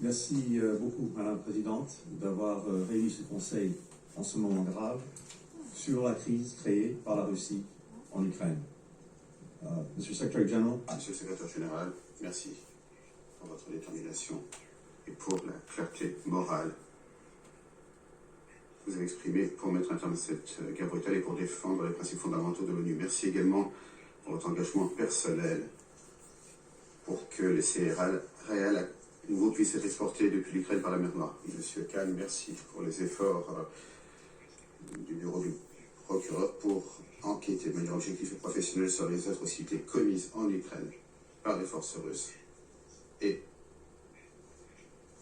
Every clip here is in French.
Merci beaucoup, Madame la Présidente, d'avoir réuni ce Conseil en ce moment grave sur la crise créée par la Russie en Ukraine. Monsieur le Secrétaire Général. Monsieur le Secrétaire Général, merci pour votre détermination et pour la clarté morale que vous avez exprimée pour mettre un terme à cette guerre brutale et pour défendre les principes fondamentaux de l'ONU. Merci également pour votre engagement personnel pour que les céréales réelles à nouveau puissent être exportées depuis l'Ukraine par la mer Noire. Monsieur Kahn, merci pour les efforts du bureau du procureur pour enquêter de manière objective et professionnelle sur les atrocités commises en Ukraine par les forces russes et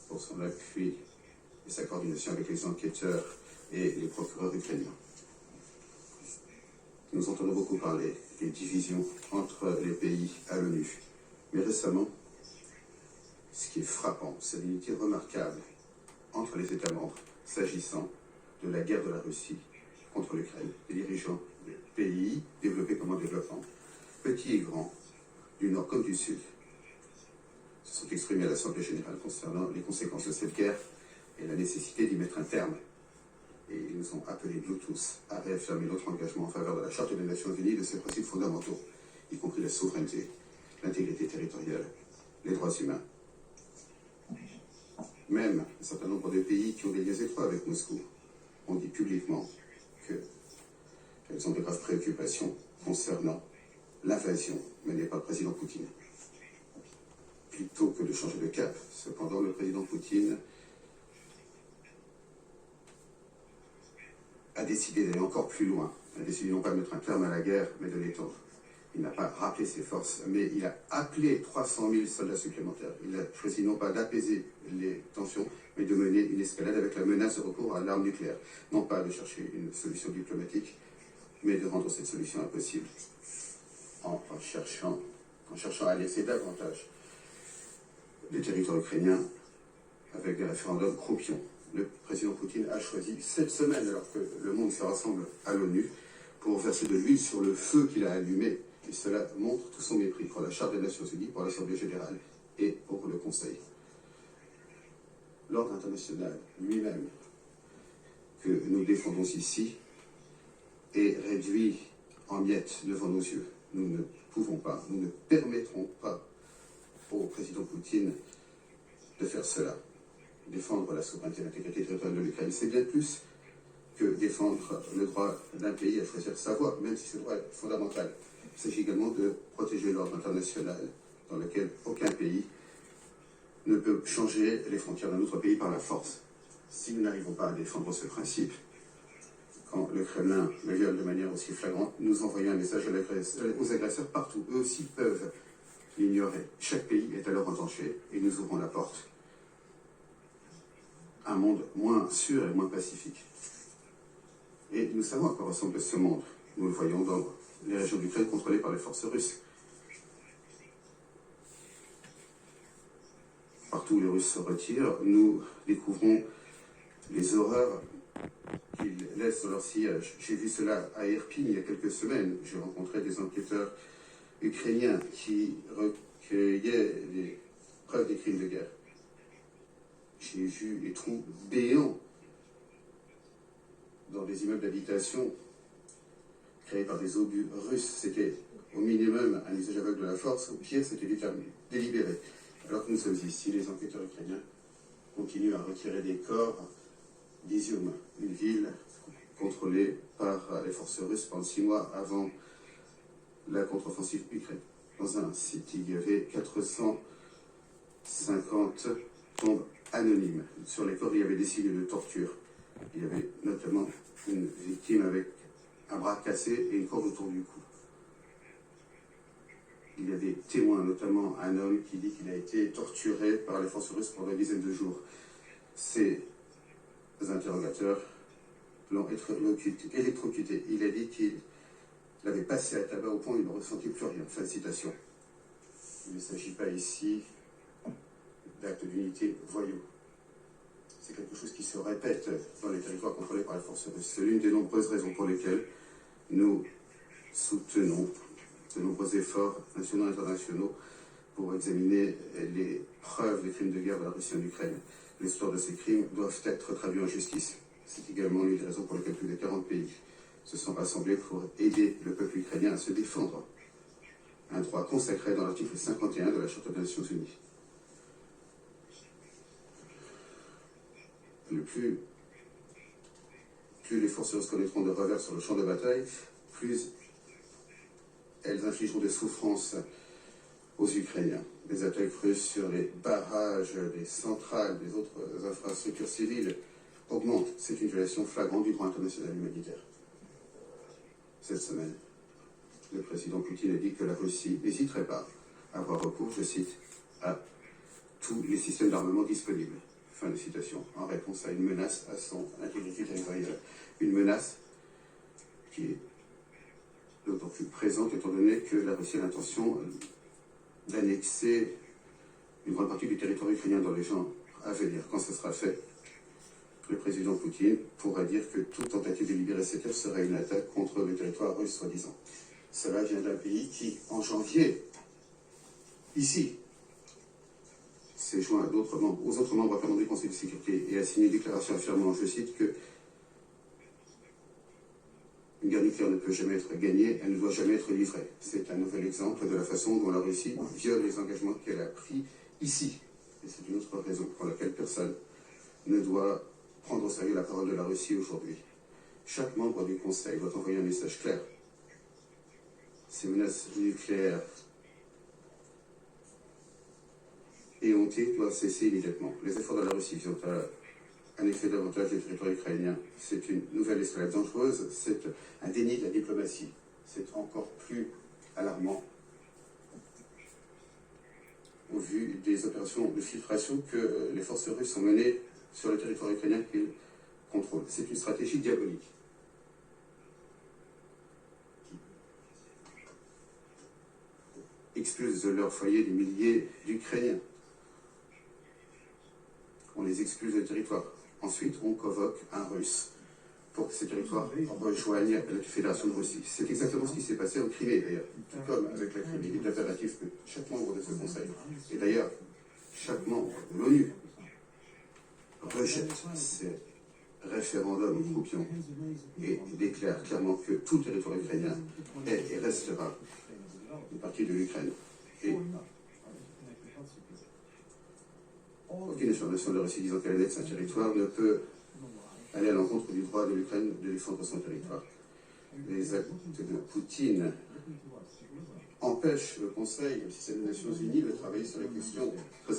pour son appui et sa coordination avec les enquêteurs et les procureurs ukrainiens. Nous entendons beaucoup parler des divisions entre les pays à l'ONU, mais récemment, ce qui est frappant, c'est l'unité remarquable entre les États membres s'agissant de la guerre de la Russie contre l'Ukraine. Les dirigeants des pays développés comme en développement, petits et grands, du nord comme du sud, se sont exprimés à l'Assemblée générale concernant les conséquences de cette guerre et la nécessité d'y mettre un terme. Et ils nous ont appelés, nous tous, à réaffirmer notre engagement en faveur de la Charte des Nations Unies et de ses principes fondamentaux, y compris la souveraineté, l'intégrité territoriale, les droits humains. Même un certain nombre de pays qui ont des liens étroits avec Moscou ont dit publiquement qu'elles ont de graves préoccupations concernant l'invasion menée par le président Poutine. Plutôt que de changer de cap, cependant, le président Poutine a décidé d'aller encore plus loin, a décidé non pas de mettre un terme à la guerre, mais de l'étendre. Il n'a pas rappelé ses forces, mais il a appelé 300 000 soldats supplémentaires. Il a choisi non pas d'apaiser les tensions, mais de mener une escalade avec la menace de recours à l'arme nucléaire. Non pas de chercher une solution diplomatique, mais de rendre cette solution impossible en cherchant à laisser davantage les territoires ukrainiens avec des référendums croupions. Le président Poutine a choisi cette semaine, alors que le monde se rassemble à l'ONU, pour verser de l'huile sur le feu qu'il a allumé. Et cela montre tout son mépris pour la Charte des Nations Unies, pour l'Assemblée générale et pour le Conseil. L'ordre international lui-même, que nous défendons ici, est réduit en miettes devant nos yeux. Nous ne pouvons pas, nous ne permettrons pas au président Poutine de faire cela. Défendre la souveraineté et l'intégrité territoriale de l'Ukraine, c'est bien plus que défendre le droit d'un pays à choisir sa voie, même si ce droit est fondamental. Il s'agit également de protéger l'ordre international dans lequel aucun pays ne peut changer les frontières d'un autre pays par la force. Si nous n'arrivons pas à défendre ce principe, quand le Kremlin le viole de manière aussi flagrante, nous envoyons un message aux agresseurs partout. Eux aussi peuvent l'ignorer. Chaque pays est alors en danger et nous ouvrons la porte à un monde moins sûr et moins pacifique. Et nous savons à quoi ressemble ce monde. Nous le voyons dans les régions d'Ukraine contrôlées par les forces russes. Partout où les Russes se retirent, nous découvrons les horreurs qu'ils laissent dans leur sillage. J'ai vu cela à Irpin il y a quelques semaines. J'ai rencontré des enquêteurs ukrainiens qui recueillaient les preuves des crimes de guerre. J'ai vu des trous béants dans des immeubles d'habitation créés par des obus russes. C'était au minimum un usage aveugle de la force, au pire c'était délibéré. Alors que nous sommes ici, les enquêteurs ukrainiens continuent à retirer des corps d'Izium, une ville contrôlée par les forces russes pendant 6 mois avant la contre-offensive ukrainienne. Dans un site, il y avait 450 tombes anonymes. Sur les corps, il y avait des signes de torture. Il y avait notamment une victime avec un bras cassé et une corde autour du cou. Il y a des témoins, notamment un homme qui dit qu'il a été torturé par les forces russes pendant une dizaine de jours. Ces interrogateurs l'ont électrocuté. Il a dit qu'il l'avait passé à tabac au point où il ne ressentait plus rien. Fin de citation. Il ne s'agit pas ici d'actes d'unité voyous. C'est quelque chose qui se répète dans les territoires contrôlés par les forces russes. C'est l'une des nombreuses raisons pour lesquelles nous soutenons de nombreux efforts nationaux et internationaux pour examiner les preuve des crimes de guerre de la Russie en Ukraine. Les auteurs de ces crimes doivent être traduits en justice. C'est également l'une des raisons pour lesquelles plus de 40 pays se sont rassemblés pour aider le peuple ukrainien à se défendre. Un droit consacré dans l'article 51 de la Charte des Nations Unies. Plus les forces russes connaîtront de revers sur le champ de bataille, plus elles infligeront des souffrances aux Ukrainiens. Des attaques russes sur les barrages, les centrales, des autres infrastructures civiles augmentent. C'est une violation flagrante du droit international humanitaire. Cette semaine, le président Poutine a dit que la Russie n'hésiterait pas à avoir recours, je cite, à tous les systèmes d'armement disponibles. Fin de citation, en réponse à une menace à son intégrité territoriale. Une menace qui est d'autant plus présente étant donné que la Russie a l'intention d'annexer une grande partie du territoire ukrainien dans les jours à venir. Quand ce sera fait, le président Poutine pourra dire que toute tentative de libérer ces terres serait une attaque contre le territoire russe, soi-disant. Cela vient d'un pays qui, en janvier, ici, s'est joint aux autres membres permanents du Conseil de sécurité et a signé une déclaration affirmant, je cite, que une guerre nucléaire ne peut jamais être gagnée, elle ne doit jamais être livrée. C'est un nouvel exemple de la façon dont la Russie viole les engagements qu'elle a pris ici. Et c'est une autre raison pour laquelle personne ne doit prendre au sérieux la parole de la Russie aujourd'hui. Chaque membre du Conseil doit envoyer un message clair. Ces menaces nucléaires éhontées doivent cesser immédiatement. Les efforts de la Russie visant à un effet davantage du territoire ukrainien, c'est une nouvelle escalade dangereuse, c'est un déni de la diplomatie. C'est encore plus alarmant au vu des opérations de filtration que les forces russes ont menées sur le territoire ukrainien qu'ils contrôlent. C'est une stratégie diabolique. Qui expulse de leur foyer des milliers d'Ukrainiens. On les expulse du territoire. Ensuite, on convoque un Russe pour que ces territoires rejoignent la Fédération de Russie. C'est exactement ce qui s'est passé en Crimée, d'ailleurs. Tout comme avec la Crimée, il est impératif que chaque membre de ce Conseil, et d'ailleurs, chaque membre de l'ONU, rejette ces référendums croupions et déclare clairement que tout le territoire ukrainien est et restera une partie de l'Ukraine. Et aucune affirmation de la Russie disant qu'elle annexe un territoire ne peut aller à l'encontre du droit de l'Ukraine de défendre son territoire. Les actes de Poutine empêchent le Conseil, le système des Nations Unies, de travailler sur les questions très